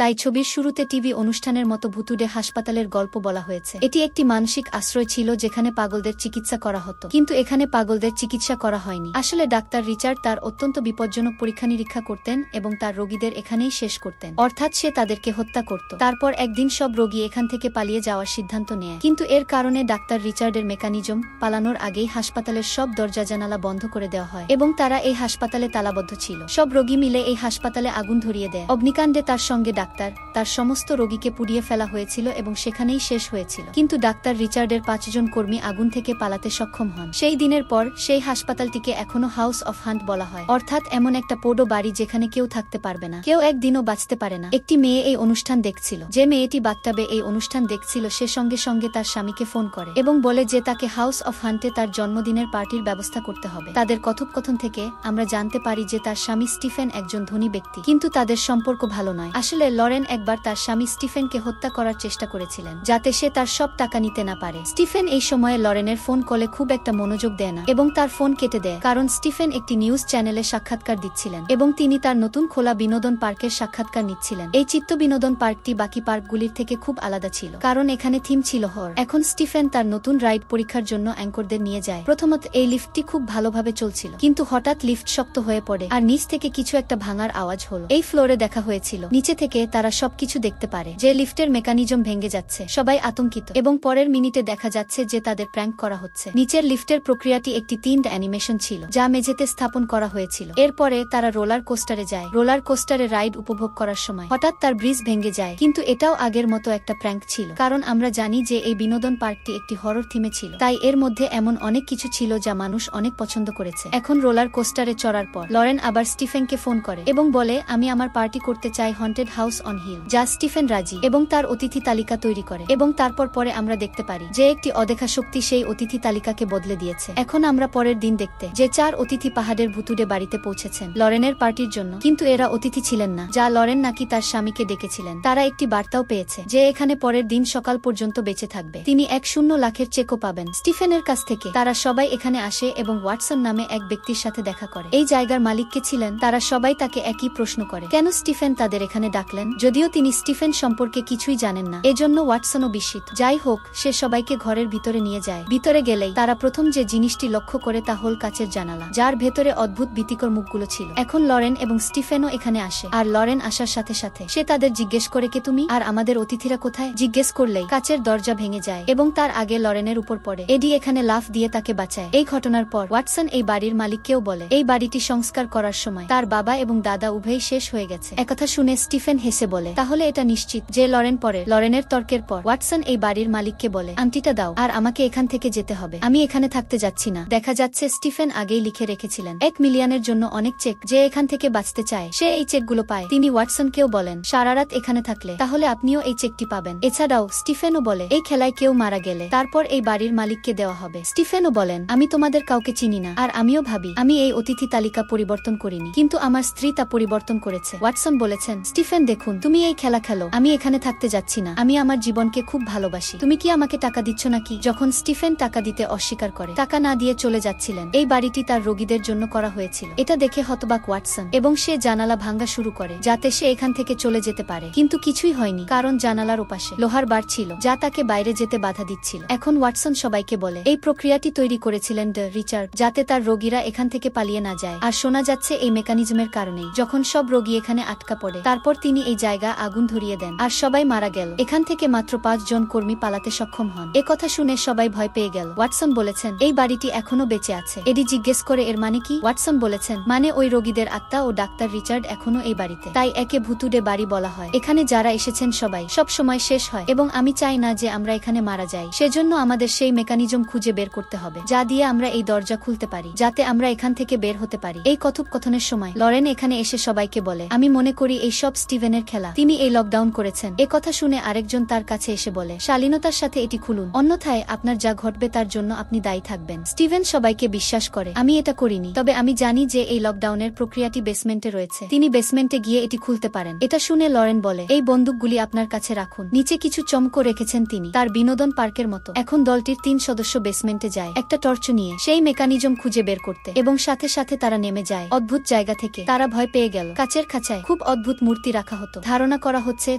তাই ছবির শুরুতে টিভি অনুষ্ঠানের মতো ভুতুড়ে হাসপাতালের গল্প বলা হয়েছে। এটি একটি মানসিক আশ্রয় ছিল যেখানে পাগলদের চিকিৎসা করা হতো, কিন্তু এখানে পাগলদের চিকিৎসা করা হয়নি। আসলে ডাক্তার রিচার্ড তার অত্যন্ত বিপজ্জনক পরীক্ষা নিরীক্ষা করতেন এবং তার রোগীদের এখানেই শেষ করতেন, অর্থাৎ সে তাদেরকে হত্যা করত। তারপর একদিন সব রোগী এখান থেকে পালিয়ে যাওয়ার সিদ্ধান্ত নেয়, কিন্তু এর কারণে ডাক্তার রিচার্ডের মেকানিজম পালানোর আগেই হাসপাতালের সব দরজা জানালা বন্ধ করে দেওয়া হয় এবং তারা এই হাসপাতালে তালাবদ্ধ ছিল। সব রোগী মিলে এই হাসপাতালে আগুন ধরিয়ে দেয়। অগ্নিকাণ্ডে তার সঙ্গে ডাক্তার, তার সমস্ত রোগীকে পুড়িয়ে ফেলা হয়েছিল এবং সেখানেই শেষ হয়েছিল। কিন্তু ডাক্তার রিচার্ডের 5 জন কর্মী আগুন থেকে পালাতে সক্ষম হন। সেই দিনের পর সেই হাসপাতালটিকে এখনো হাউস অফ হান্ট বলা হয়, অর্থাৎ এমন একটা পোড়ো বাড়ি যেখানে কেউ থাকতে পারবে না, কেউ একদিনও বাঁচতে পারে না। একটি মেয়ে এই অনুষ্ঠান দেখছিল। যে মেয়েটি বাথটাবে এই অনুষ্ঠান দেখছিল সে সঙ্গে সঙ্গে তার স্বামীকে ফোন করে এবং বলে যে তাকে হাউস অফ হান্টে তার জন্মদিনের পার্টির ব্যবস্থা করতে হবে। তাদের কথোপকথন থেকে আমরা জানতে পারি যে তার স্বামী স্টিফেন একজন ধনী ব্যক্তি, কিন্তু তাদের সম্পর্ক ভালো নয়। আসলে লরেন একবার তার স্বামী স্টিফেনকে হত্যা করার চেষ্টা করেছিলেন যাতে সে তার সব টাকা নিতে না পারে। স্টিফেন এই সময়ে লরেনের ফোন কলে খুব একটা মনোযোগ দেয় না এবং তার ফোন কেটে দেয়, কারণ স্টিফেন একটি নিউজ চ্যানেলে সাক্ষাৎকার দিচ্ছিলেন এবং তিনি তার নতুন খোলা বিনোদন পার্কের সাক্ষাৎকার নিচ্ছিলেন। এই চিত্ত বিনোদন পার্কটি বাকি পার্কগুলির থেকে খুব আলাদা ছিল, কারণ এখানে থিম ছিল হর। এখন স্টিফেন তার নতুন রাইড পরীক্ষার জন্য অ্যাঙ্করদের নিয়ে যায়। প্রথমত এই লিফটটি খুব ভালোভাবে চলছিল, কিন্তু হঠাৎ লিফট শক্ত হয়ে পড়ে আর নিচ থেকে কিছু একটা ভাঙার আওয়াজ হলো। এই ফ্লোরে দেখা হয়েছিল নিচে থেকে তারা সবকিছু দেখতে পারে যে লিফটের মেকানিজম ভেঙে যাচ্ছে। সবাই আতঙ্কিত এবং পরের মিনিটে দেখা যাচ্ছে যে তাদের প্র্যাঙ্ক করা হচ্ছে। নিচের লিফটের প্রক্রিয়াটি একটি 3D অ্যানিমেশন ছিল যা মেঝেতে স্থাপন করা হয়েছিল। এরপরে তারা রোলার কোস্টারে যায়। রোলার কোস্টারে রাইড উপভোগ করার সময় হঠাৎ তার ব্রিজ ভেঙে যায়, কিন্তু এটাও আগের মতো একটা প্র্যাঙ্ক ছিল, কারণ আমরা জানি যে এই বিনোদন পার্কটি একটি হরর থিমে ছিল, তাই এর মধ্যে এমন অনেক কিছু ছিল যা মানুষ অনেক পছন্দ করেছে। এখন রোলার কোস্টারে চড়ার পর লরেন আবার স্টিফেনকে ফোন করে এবং বলে আমি আমার পার্টি করতে চাই হন্টেড হাউস অন হিল, যা স্টিফেন রাজি এবং তার অতিথি তালিকা তৈরি করে। এবং তারপর পরে আমরা দেখতে পারি যে একটি অদেখা শক্তি সেই অতিথি তালিকাকে বদলে দিয়েছে। এখন আমরা পরের দিন দেখতে যে 4 অতিথি পাহাড়ের ভুতুড়ে বাড়িতে পৌঁছেছেন লরেনের পার্টির জন্য, কিন্তু এরা অতিথি ছিলেন না, যা লরেন নাকি তার স্বামীকে ডেকেছিলেন। তারা একটি বার্তাও পেয়েছে যে এখানে পরের দিন সকাল পর্যন্ত বেঁচে থাকবে, তিনি 1 লাখের চেকও পাবেন স্টিফেনের কাছ থেকে। তারা সবাই এখানে আসে এবং ওয়াটসন নামে এক ব্যক্তির সাথে দেখা করে। এই জায়গার মালিক কে ছিলেন? তারা সবাই তাকে একই প্রশ্ন করে, কেন স্টিফেন তাদের এখানে ডাকলেন? যদিও তিনি স্টিফেন সম্পর্কে কিছুই জানেন না, এজন্য ওয়াটসনও বিস্মিত। যাই হোক, সে সবাইকে ঘরের ভিতরে নিয়ে যায়। ভিতরে গেলেই তারা প্রথম যে জিনিসটি লক্ষ্য করে তা হল কাচের জানালা, যার ভেতরে অদ্ভুত ভীতিকর মুখগুলো ছিল। এখন লরেন এবং স্টিফেনও এখানে আসে, আর লরেন আসার সাথে সাথে সে তাদের জিজ্ঞেস করে কে তুমি, আর আমাদের অতিথিরা কোথায়? জিজ্ঞেস করলেই কাচের দরজা ভেঙে যায় এবং তার আগে লরেনের উপর পড়ে। এডি এখানে লাফ দিয়ে তাকে বাঁচায়। এই ঘটনার পর ওয়াটসন এই বাড়ির মালিককেও বলে এই বাড়িটি সংস্কার করার সময় তার বাবা এবং দাদা উভয়ই শেষ হয়ে গেছে। একথা শুনে স্টিফেন হেসে বলে তাহলে এটা নিশ্চিত যে লরেন পরে। লরেনের তর্কের পর ওয়াটসন এই বাড়ির মালিককে বলে আংটিটা দাও আর আমাকে এখান থেকে যেতে হবে, আমি এখানে থাকতে যাচ্ছি না। দেখা যাচ্ছে স্টিফেন আগেই লিখে রেখেছিলেন 1 মিলিয়নের জন্য অনেক চেক, যে এখান থেকে বাঁচতে চায় সে এই চেকগুলো পায়। তিনি ওয়াটসনকেও বলেন সারা রাত এখানে থাকলে তাহলে আপনিও এই চেকটি পাবেন। এছাড়াও স্টিফেনও বলে এই খেলায় কেউ মারা গেলে তারপর এই বাড়ির মালিককে দেওয়া হবে। স্টিফেনও বলেন আমি তোমাদের কাউকে চিনি না, আর আমিও ভাবি আমি এই অতিথি তালিকা পরিবর্তন করিনি, কিন্তু আমার স্ত্রী তা পরিবর্তন করেছে। ওয়াটসন বলেছেন স্টিফেন দেখুন, তুমি এই খেলা খেলো, আমি এখানে থাকতে যাচ্ছি না, আমি আমার জীবনকে খুব ভালোবাসি, তুমি কি আমাকে টাকা দিচ্ছ নাকি? যখন স্টিফেন টাকা দিতে অস্বীকার করে, টাকা না দিয়ে চলে যাচ্ছিলেন, এই বাড়িটি তার রোগীদের জন্য করা হয়েছিল। এটা দেখে হতবাক ওয়াটসন এবং সে জানালা ভাঙ্গা শুরু করে যাতে সে এখান থেকে চলে যেতে পারে, কিন্তু কিছুই হয়নি, কারণ জানালার ওপাশে লোহার বার ছিল যা তাকে বাইরে যেতে বাধা দিচ্ছিল। এখন ওয়াটসন সবাইকে বলে এই প্রক্রিয়াটি তৈরি করেছিলেন রিচার্ড যাতে তার রোগীরা এখান থেকে পালিয়ে না যায়, আর শোনা যাচ্ছে এই মেকানিজমের কারণেই যখন সব রোগী এখানে আটকা পড়ে তারপর তিনি এই জায়গা আগুন ধরিয়ে দেন আর সবাই মারা গেল। এখান থেকে মাত্র 5 জন কর্মী পালাতে সক্ষম হন। এ কথা শুনে সবাই ভয় পেয়ে গেল। ওয়াটসন বলেছেন এই বাড়িটি এখনো বেঁচে আছে। এডি জিজ্ঞেস করে এর মানে কি? ওয়াটসন বলেছেন মানে ওই রোগীদের আত্মা ও ডাক্তার রিচার্ড এখনো এই বাড়িতে, তাই একে ভুতুড়ে বাড়ি বলা হয়। এখানে যারা এসেছেন সবাই সব সময় শেষ হয় এবং আমি চাই না যে আমরা এখানে মারা যাই, সেজন্য আমাদের সেই মেকানিজম খুঁজে বের করতে হবে যা দিয়ে আমরা এই দরজা খুলতে পারি যাতে আমরা এখান থেকে বের হতে পারি। এই কথোপকথনের সময় লরেন এখানে এসে সবাইকে বলে আমি মনে করি এই সব স্টিভেনের খেলা, তিনি এই লকডাউন করেছেন। এ কথা শুনে আরেকজন তার কাছে এসে বলে শালীনতার সাথে এটি খুলুন, অন্যথায় আপনার যা ঘটবে তার জন্য আপনি দায়ী থাকবেন। স্টিভেন সবাইকে বিশ্বাস করে আমি এটা করিনি, তবে আমি জানি যে এই লকডাউনের প্রক্রিয়াটি বেসমেন্টে রয়েছে, তিনি বেসমেন্টে গিয়ে এটি খুলতে পারেন। এটা শুনে লরেন বলে এই বন্দুকগুলি আপনার কাছে রাখুন। নিচে কিছু চমকও রেখেছেন তিনি তার বিনোদন পার্কের মতো। এখন দলটির 3 সদস্য বেসমেন্টে যায় একটা টর্চ নিয়ে সেই মেকানিজম খুঁজে বের করতে, এবং সাথে সাথে তারা নেমে যায় অদ্ভুত জায়গা থেকে। তারা ভয় পেয়ে গেল। কাচের খাঁচায় খুব অদ্ভুত মূর্তি রাখা হতো। হতো। ধারণা করা হচ্ছে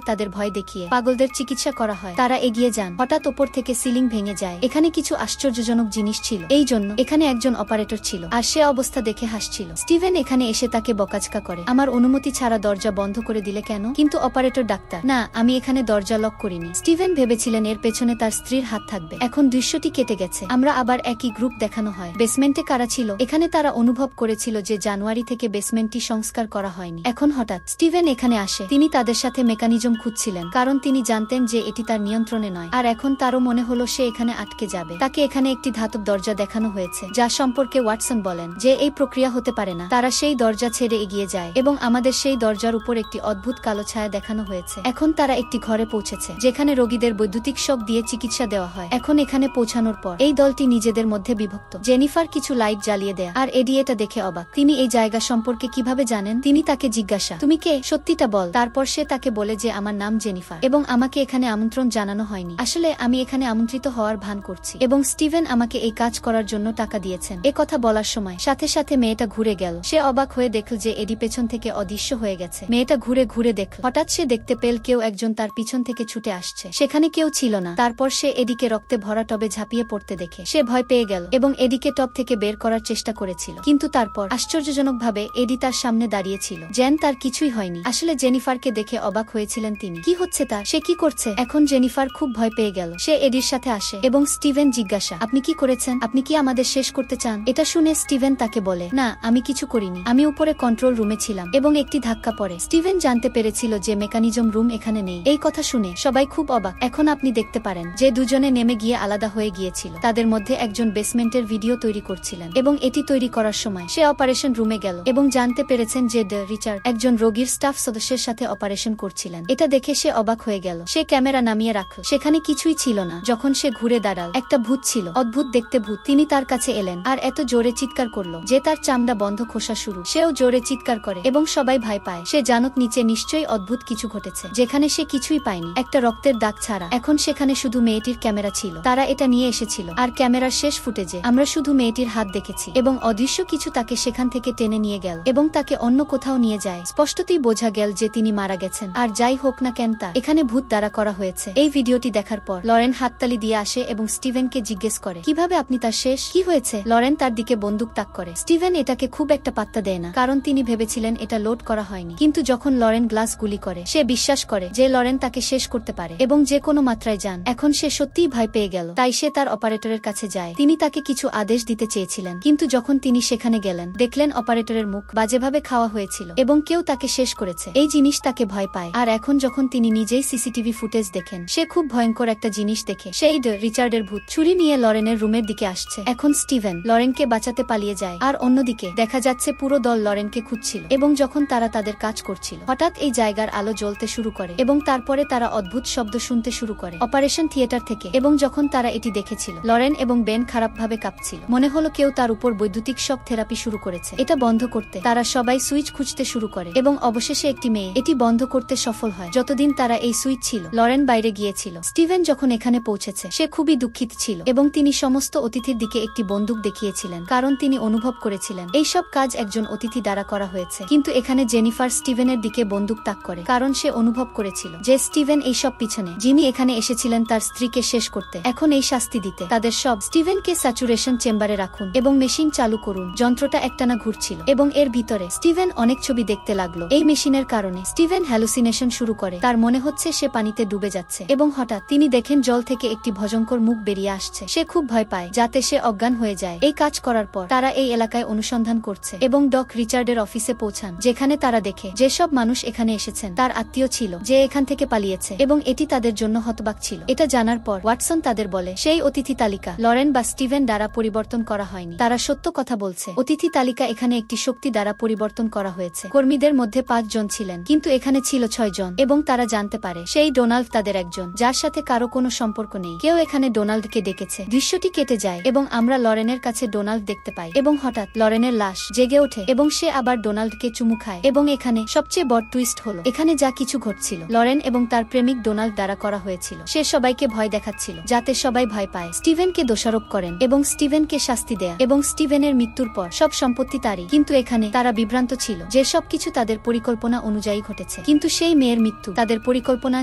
তাদের ভয় দেখিয়ে পাগলদের চিকিৎসা করা হয়। তারা এগিয়ে যান, হঠাৎ ওপর থেকে সিলিং ভেঙে যায়। এখানে কিছু আশ্চর্যজনক জিনিস ছিল। এই জন্য এখানে একজন অপারেটর ছিল, আর সে অবস্থা দেখে হাসছিল। স্টিভেন এখানে এসে তাকে বকাঝকা করে, আমার অনুমতি ছাড়া দরজা বন্ধ করে দিলে কেন? কিন্তু অপারেটর ডাক্তার, না, আমি এখানে দরজা লক করিনি। স্টিভেন ভেবেছিলেন এর পেছনে তার স্ত্রীর হাত থাকবে। এখন দৃশ্যটি কেটে গেছে। আমরা আবার একই গ্রুপ দেখানো হয়। বেসমেন্টে কারা ছিল? এখানে তারা অনুভব করেছিল যে জানুয়ারি থেকে বেসমেন্টটি সংস্কার করা হয়নি। এখন হঠাৎ স্টিভেন এখানে আসে। তিনি তাদের সাথে মেকানিজম খুঁজছিলেন, কারণ তিনি জানতেন যে এটি তার নিয়ন্ত্রণে নয়। আর এখন তারও মনে হলো সে এখানে আটকে যাবে। তাকে এখানে একটি ধাতব দরজা দেখানো হয়েছে, যা সম্পর্কে ওয়াটসন বলেন যে এই প্রক্রিয়া হতে পারে না। তারা সেই দরজা ছেড়ে এগিয়ে যায় এবং আমাদের সেই দরজার উপর একটি অদ্ভুত কালো ছায়া দেখানো হয়েছে। এখন তারা একটি ঘরে পৌঁছেছে যেখানে রোগীদের বৈদ্যুতিক শক দিয়ে চিকিৎসা দেওয়া হয়। এখন এখানে পৌঁছানোর পর এই দলটি নিজেদের মধ্যে বিভক্ত। জেনিফার কিছু লাইট জ্বালিয়ে দেয়, আর এডি এটা দেখে অবাক। তিনি এই জায়গা সম্পর্কে কিভাবে জানেন? তিনি তাকে জিজ্ঞাসা, তুমি কে? সত্যিটা বল। তারপর সে তাকে বলে যে আমার নাম জেনিফার এবং আমাকে এখানে আমন্ত্রণ জানানো হয়নি। আসলে আমি এখানে আমন্ত্রিত হওয়ার ভান করছি এবং স্টিভেন আমাকে এই কাজ করার জন্য টাকা দিয়েছেন। এ কথা বলার সময় সাথে সাথে মেয়েটা ঘুরে গেল। সে অবাক হয়ে দেখল যে এডি পেছন থেকে অদৃশ্য হয়ে গেছে। মেয়েটা ঘুরে ঘুরে দেখল, হঠাৎ সে দেখতে পেল কেউ একজন তার পিছন থেকে ছুটে আসছে। সেখানে কেউ ছিল না। তারপর সে এডিকে রক্তে ভরা টবে ঝাঁপিয়ে পড়তে দেখে সে ভয় পেয়ে গেল এবং এডিকে টব থেকে বের করার চেষ্টা করেছিল। কিন্তু তারপর আশ্চর্যজনকভাবে এডি তার সামনে দাঁড়িয়েছিল। জেন তার কিছুই হয়নি। আসলে জেনিফারকে দেখে অবাক হয়েছিলেন তিনি। কি হচ্ছে তার? সে কি করছে? এখন জেনিফার খুব ভয় পেয়ে গেল। সে এডির সাথে আসে এবং স্টিভেন জিজ্ঞাসা, আপনি কি করেছেন? আপনি কি আমাদের শেষ করতে চান? এটা শুনে স্টিভেন তাকে বলে, না, আমি কিছু করিনি। আমি উপরে কন্ট্রোল রুমে ছিলাম এবং একটি ধাক্কা পড়ে। স্টিভেন জানতে পেরেছিল যে মেকানিজম রুম এখানে নেই। এই কথা শুনে সবাই খুব অবাক। এখন আপনি দেখতে পারেন যে দুজনে নেমে গিয়ে আলাদা হয়ে গিয়েছিল। তাদের মধ্যে একজন বেসমেন্টের ভিডিও তৈরি করছিলেন এবং এটি তৈরি করার সময় সে অপারেশন রুমে গেল এবং জানতে পেরেছেন যে রিচার্ড একজন রোগীর স্টাফ সদস্যের সাথে অপারেশন করছিলেন। এটা দেখে সে অবাক হয়ে গেল। সে ক্যামেরা নামিয়ে রাখল। সেখানে কিছুই ছিল না। যখন সে ঘুরে দাঁড়াল, একটা ভূত ছিল, অদ্ভুত দেখতে ভূত। তিনি তার কাছে এলেন আর এত জোরে চিৎকার করলো যে তার চামড়া বন্ধ খোসা শুরু। সেও জোরে চিৎকার করে এবং সবাই ভয় পায়। সে জানত নিচে নিশ্চয়ই অদ্ভুত কিছু ঘটেছে, যেখানে সে কিছুই পায়নি, একটা রক্তের দাগ ছাড়া। এখন সেখানে শুধু মেয়েটির ক্যামেরা ছিল। তারা এটা নিয়ে এসেছিল আর ক্যামেরার শেষ ফুটেজে আমরা শুধু মেয়েটির হাত দেখেছি এবং অদৃশ্য কিছু তাকে সেখান থেকে টেনে নিয়ে গেল এবং তাকে অন্য কোথাও নিয়ে যায়। স্পষ্টতই বোঝা গেল যে তিনি মারা গেছেন। আর যাই হোক না কেন, তা এখানে ভূত দ্বারা করা হয়েছে। এই ভিডিওটি দেখার পর লরেন হাততালি দিয়ে আসে এবং স্টিভেনকে জিজ্ঞেস করে, কিভাবে আপনি তার শেষ? কি হয়েছে? লরেন তার দিকে বন্দুক তাক করে। স্টিভেন এটাকে খুব একটা পাত্তা দেয় না, কারণ তিনি ভেবেছিলেন এটা লোড করা হয়নি। কিন্তু যখন লরেন গ্লাস গুলি করে, সে বিশ্বাস করে যে লরেন তাকে শেষ করতে পারে এবং যে কোনো মাত্রায় যান। এখন সে সত্যিই ভয় পেয়ে গেল, তাই সে তার অপারেটরের কাছে যায়। তিনি তাকে কিছু আদেশ দিতে চেয়েছিলেন, কিন্তু যখন তিনি সেখানে গেলেন, দেখলেন অপারেটরের মুখ বাজেভাবে খাওয়া হয়েছিল এবং কেউ তাকে শেষ করেছে। এই জিনিস তাকে ভয় পায়। আর এখন যখন তিনি নিজেই সিসিটিভি ফুটেজ দেখেন, সে খুব ভয়ঙ্কর একটা জিনিস দেখে। সেই রিচার্ডের ভূত ছুরি নিয়ে লরেনের রুমের দিকে আসছে। এখন স্টিভেন লরেনকে বাঁচাতে পালিয়ে যায়, আর অন্যদিকে দেখা যাচ্ছে পুরো দল লরেনকে খুঁজছিল। এবং যখন তারা তাদের কাজ করছিল, হঠাৎ এই জায়গার আলো জ্বলতে শুরু করে এবং তারপরে তারা অদ্ভুত শব্দ শুনতে শুরু করে অপারেশন থিয়েটার থেকে। এবং যখন তারা এটি দেখেছিল, লরেন এবং বেন খারাপভাবে কাঁপছিল। মনে হলো কেউ তার উপর বৈদ্যুতিক শক থেরাপি শুরু করেছে। এটা বন্ধ করতে তারা সবাই সুইচ খুঁজতে শুরু করে এবং অবশেষে একটি মেয়ে এটি বন্ধ করতে সফল হয়। যতদিন তারা এই সুইচ ছিল, লরেন বাইরে গিয়েছিল। স্টিভেন যখন এখানে পৌঁছেছে, সে খুবই দুঃখিত ছিল এবং তিনি সমস্ত অতিথির দিকে একটি বন্দুক দেখিয়েছিলেন, কারণ তিনি অনুভব করেছিলেন এই সব কাজ একজন অতিথি দ্বারা করা হয়েছে। কিন্তু এখানে জেনিফার স্টিভেনের দিকে বন্দুক তাক করে, কারণ সে অনুভব করেছিল যে স্টিভেন এই সব পিছনে। যিনি এখানে এসেছিলেন তার স্ত্রীকে শেষ করতে, এখন এই শাস্তি দিতে। তাদের সব স্টিভেনকে স্যাচুরেশন চেম্বারে রাখুন এবং মেশিন চালু করুন। যন্ত্রটা একটানা ঘুরছিল এবং এর ভিতরে স্টিভেন অনেক ছবি দেখতে লাগলো। এই মেশিনের কারণে স্টিভেন হ্যালুসিনেশন শুরু করে। তার মনে হচ্ছে সে পানিতে ডুবে যাচ্ছে এবং হঠাৎ তিনি দেখেন জল থেকে একটি ভয়ঙ্কর মুখ বেরিয়ে আসছে। সে খুব ভয় পায়, যাতে সে অজ্ঞান হয়ে যায়। এই কাজ করার পর তারা এই এলাকায় অনুসন্ধান করছে এবং ডক রিচার্ডের অফিসে পৌঁছান, যেখানে তারা দেখে যেসব মানুষ এখানে এসেছেন তার আত্মীয় ছিল যে এখান থেকে পালিয়েছে এবং এটি তাদের জন্য হতবাক ছিল। এটা জানার পর ওয়াটসন তাদের বলে সেই অতিথি তালিকা লরেন বা স্টিভেন দ্বারা পরিবর্তন করা হয়নি। তারা সত্য কথা বলছে। অতিথি তালিকা এখানে একটি শক্তি দ্বারা পরিবর্তন করা হয়েছে। কর্মীদের মধ্যে 5 জন ছিলেন, কিন্তু এখানে ছিল 6 জন এবং তারা জানতে পারে সেই ডোনাল্ড তাদের একজন, যার সাথে কারো কোনো সম্পর্ক নেই। কেউ এখানে ডোনাল্ডকে ডেকেছে। দৃশ্যটি কেটে যায় এবং আমরা লরেনের কাছে ডোনাল্ড দেখতে পাই এবং হঠাৎ লরেনের লাশ জেগে ওঠে এবং সে আবার ডোনাল্ডকে চুমু খায়। এবং এখানে সবচেয়ে বড় টুইস্ট হলো, এখানে যা কিছু ঘটছিল লরেন এবং তার প্রেমিক ডোনাল্ড দ্বারা করা হয়েছিল। সে সবাইকে ভয় দেখাচ্ছিল যাতে সবাই ভয় পায়। স্টিভেনকে দোষারোপ করেন এবং স্টিভেনকে শাস্তি দেয়া এবং স্টিভেনের মৃত্যুর পর সব সম্পত্তি তারই। কিন্তু এখানে তারা বিভ্রান্ত ছিল যে সবকিছু তাদের পরিকল্পনা অনুযায়ী ঘটেছে। ঘটেছে, কিন্তু সেই মেয়ের মৃত্যু তাদের পরিকল্পনা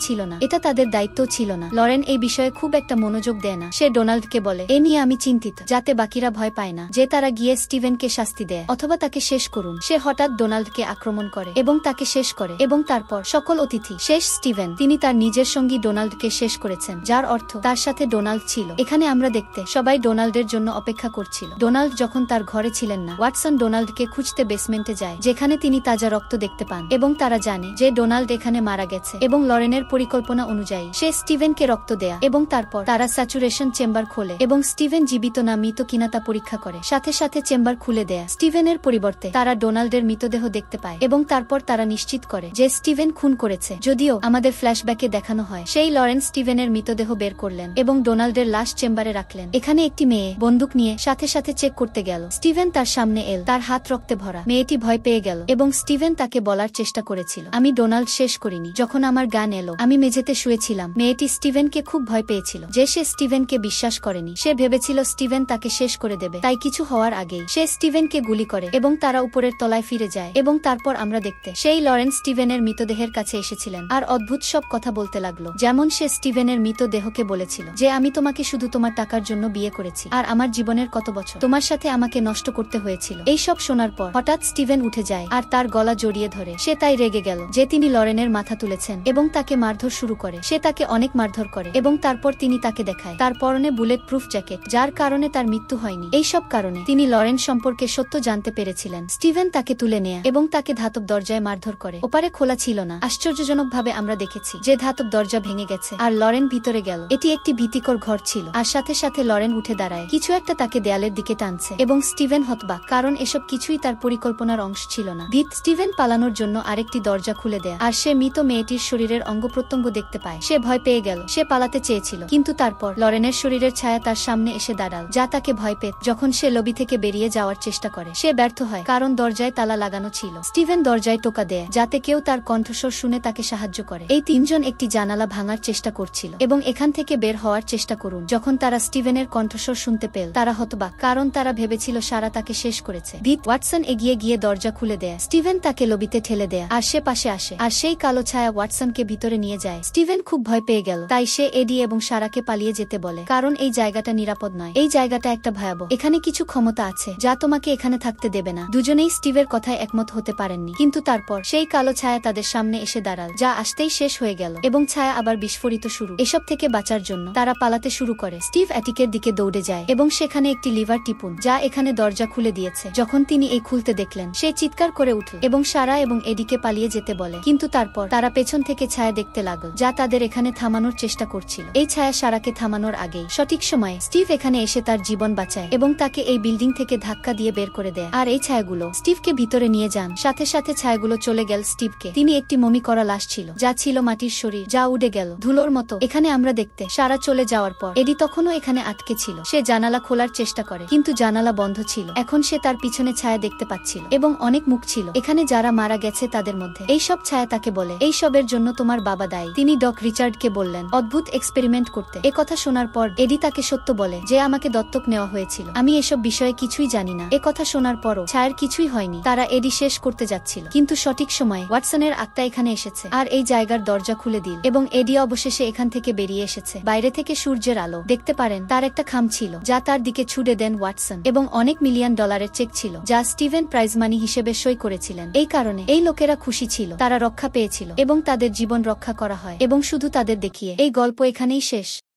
ছিল না, এটা তাদের দায়িত্ব ছিল না। লরেন এই বিষয়ে খুব একটা মনোযোগ দেয় না। সে ডোনাল্ডকে বলে, এ নিয়ে আমি চিন্তিত, যাতে বাকিরা ভয় পায় না যে তারা গিয়ে স্টিভেনকে শাস্তি দেয় অথবা তাকে শেষ করুন। সে হঠাৎ ডোনাল্ডকে আক্রমণ করে এবং তাকে শেষ করে, এবং তারপর সকল অতিথি শেষ স্টিভেন, তিনি তার নিজের সঙ্গী ডোনাল্ডকে শেষ করেছেন, যার অর্থ তার সাথে ডোনাল্ড ছিল। এখানে আমরা দেখতে সবাই ডোনাল্ডের জন্য অপেক্ষা করছিল। ডোনাল্ড যখন তার ঘরে ছিলেন না, ওয়াটসন ডোনাল্ডকে খুঁজতে বেসমেন্টে যায়, যেখানে তিনি তাজা রক্ত দেখতে পান, এবং তারা জানে যে ডোনাল্ড এখানে মারা গেছে, এবং লরেনের পরিকল্পনা অনুযায়ী সে স্টিভেনকে রক্ত দেয়া, এবং তারপর তারা স্যাচুরেশন চেম্বার খোলে এবং স্টিভেন জীবিত না মৃত কিনা তা পরীক্ষা করে। সাথে সাথে চেম্বার খুলে দেয়া স্টিভেনের পরিবর্তে তারা ডোনাল্ডের মৃতদেহ দেখতে পায়, এবং তারপর তারা নিশ্চিত করে যে স্টিভেন খুন করেছে। যদিও আমাদের ফ্ল্যাশব্যাকে দেখানো হয় সেই লরেন স্টিভেনের মৃতদেহ বের করলেন এবং ডোনাল্ডের লাশ চেম্বারে রাখলেন। এখানে একটি মেয়ে বন্দুক নিয়ে সাথে সাথে চেক করতে গেল। স্টিভেন তার সামনে এল, তার হাত রক্তে ভরা। মেয়েটি ভয় পেয়ে গেল এবং স্টিভেন তাকে বলার চেষ্টা করেছিল, আমি ডোনাল্ড শেষ করিনি। যখন আমার গান এলো আমি মেঝেতে শুয়েছিলাম। মেয়েটি স্টিভেনকে খুব ভয় পেয়েছিল যে সে স্টিভেনকে বিশ্বাস করেনি। সে ভেবেছিল স্টিভেন তাকে শেষ করে দেবে, তাই কিছু হওয়ার আগেই সে স্টিভেনকে গুলি করে এবং তারা উপরের তলায় ফিরে যায়। এবং তারপর আমরা দেখতে সেই লরেন স্টিভেনের মৃতদেহের কাছে এসেছিলেন আর অদ্ভুত সব কথা বলতে লাগলো। যেমন সে স্টিভেনের মৃতদেহকে বলেছিল যে আমি তোমাকে শুধু তোমার টাকার জন্য বিয়ে করেছি, আর আমার জীবনের কত বছর তোমার সাথে আমাকে নষ্ট করতে হয়েছিল। এই সব শোনার পর হঠাৎ স্টিভেন উঠে যায় আর তার গলা জড়িয়ে ধরে। সে তাই রেগে গেল যে তিনি লরেনের মাথা তুলেছেন এবং তাকে মারধর শুরু করে। সে তাকে অনেক মারধর করে এবং তারপর তিনি তাকে দেখায় তার পরনে বুলেট প্রুফ জ্যাকেট, যার কারণে তার মৃত্যু হয়নি। এই সব কারণে তিনি লরেন সম্পর্কে সত্য জানতে পেরেছিলেন। স্টিভেন তাকে তুলে নেয়া এবং তাকে ধাতব দরজায় মারধর করে। ওপারে খোলা ছিল না। আশ্চর্যজনকভাবে আমরা দেখেছি যে ধাতব দরজা ভেঙে গেছে আর লরেন ভিতরে গেল। এটি একটি ভীতিকর ঘর ছিল, আর সাথে সাথে লরেন উঠে দাঁড়ায়। কিছু একটা তাকে দেয়ালের দিকে টানছে এবং স্টিভেন হতবাক, কারণ এসব কিছুই তার পরিকল্পনার অংশ ছিল না। স্টিভেন পালানোর জন্য আরেকটি দরজা খুলে দেয় আর সে মৃত মেয়েটির শরীরের অঙ্গ প্রত্যঙ্গ দেখতে পায়। সে ভয় পেয়ে গেল। সে পালাতে চেয়েছিল, কিন্তু তারপর লরেনের শরীরের ছায়া তার সামনে এসে দাঁড়াল, যা তাকে ভয় পেত। যখন সে লবি থেকে বেরিয়ে যাওয়ার চেষ্টা করে সে ব্যর্থ হয়, কারণ দরজায় তালা লাগানো ছিল। স্টিভেন দরজায় টোকা দেয় যাতে কেউ তার কণ্ঠস্বর শুনে তাকে সাহায্য করে। এই তিনজন একটি জানালা ভাঙার চেষ্টা করছিল এবং এখান থেকে বের হওয়ার চেষ্টা করুন। যখন তারা স্টিভেনের কণ্ঠস্বর শুনতে পেল তারা হতবাক, কারণ তারা ভেবেছিল সারা তাকে শেষ করেছে। ওয়াটসন এগিয়ে গিয়ে দরজা খুলে দেয়। স্টিভেন তাকে লবিতে ঠেলে দেয় আর সে পাশে আসে, আর সেই কালো ছায়া ওয়াটসনকে ভিতরে নিয়ে যায়। স্টিভেন খুব ভয় পেয়ে গেল, তাই সে এডি এবং সারাকে পালিয়ে যেতে বলে, কারণ এই জায়গাটা নিরাপদ নয়। এই জায়গাটা একটা ভয়াবহ। এখানে কিছু ক্ষমতা আছে যা তোমাকে এখানে থাকতে দেবে না। দুজনেই স্টিভের কথায় একমত হতে পারেননি, কিন্তু তারপর সেই কালো ছায়া তাদের সামনে এসে দাঁড়াল, যা আসতেই শেষ হয়ে গেল এবং ছায়া আবার বিস্ফোরিত শুরু। এসব থেকে বাঁচার জন্য তারা পালাতে শুরু করে। স্টিভ অ্যাটিকের দিকে দৌড়ে যায় এবং সেখানে একটি লিভার টিপুন, যা এখানে দরজা খুলে দিয়েছে। যখন তিনি এই খুলতে দেখলেন সে চিৎকার করে উঠল এবং সারা এবং এডিকে পালিয়ে যেতে বলে, কিন্তু তারপর তারা পেছন থেকে ছায়া দেখতে লাগল যা তাদের এখানে থামানোর চেষ্টা করছিল। এই ছায়া সারাকে থামানোর আগেই সঠিক সময়ে স্টিভ এখানে এসে তার জীবন বাঁচায় এবং তাকে এই বিল্ডিং থেকে ধাক্কা দিয়ে বের করে দেয়। আর এই ছায়াগুলো স্টিভকে ভিতরে নিয়ে যান। সাথে সাথে ছায়াগুলো চলে গেল স্টিভকে। তিনি একটি মমি করা লাশ ছিল, যা ছিল মাটির শরীর, যা উড়ে গেল ধুলোর মতো। এখানে আমরা দেখতে সারা চলে যাওয়ার পর এডি তখনও এখানে আটকে ছিল। সে জানালা খোলার চেষ্টা করে, কিন্তু জানালা বন্ধ ছিল। এখন সে তার পিছনে ছায়া দেখতে পাচ্ছিল এবং অনেক মুখ ছিল এখানে যারা মারা গেছে তাদের মধ্যে। এই সব ছায়া তাকে বলে, এই সবের জন্য তোমার বাবা দায়ী। তিনি ডক রিচার্ডকে বললেন অদ্ভুত এক্সপেরিমেন্ট করতে। এ কথা শোনার পর এডি তাকে সত্য বলে যে আমাকে দত্তক নেওয়া হয়েছিল, আমি এসব বিষয়ে কিছুই জানি না। এ কথা শোনার পরও ছায়ার কিছুই হয়নি। তারা এডি শেষ করতে যাচ্ছিল, কিন্তু সঠিক সময়ে ওয়াটসনের আত্মা এখানে এসেছে আর এই জায়গার দরজা খুলে দিল এবং এডি অবশেষে এখান থেকে বেরিয়ে এসেছে। বাইরে থেকে সূর্যের আলো দেখতে পারেন। তার একটা খাম ছিল যা তার দিকে ছুড়ে দেন ওয়াটসন, এবং অনেক মিলিয়ন ডলারের চেক ছিল যা স্টিভেন প্রাইজ মানি হিসেবে সই করেছিলেন। এই কারণে এই লোকেরা খুশি ছিল, তারা রক্ষা পেয়েছিল এবং তাদের জীবন রক্ষা করা হয়, এবং শুধু তাদের দেখিয়ে এই গল্প এখানেই শেষ।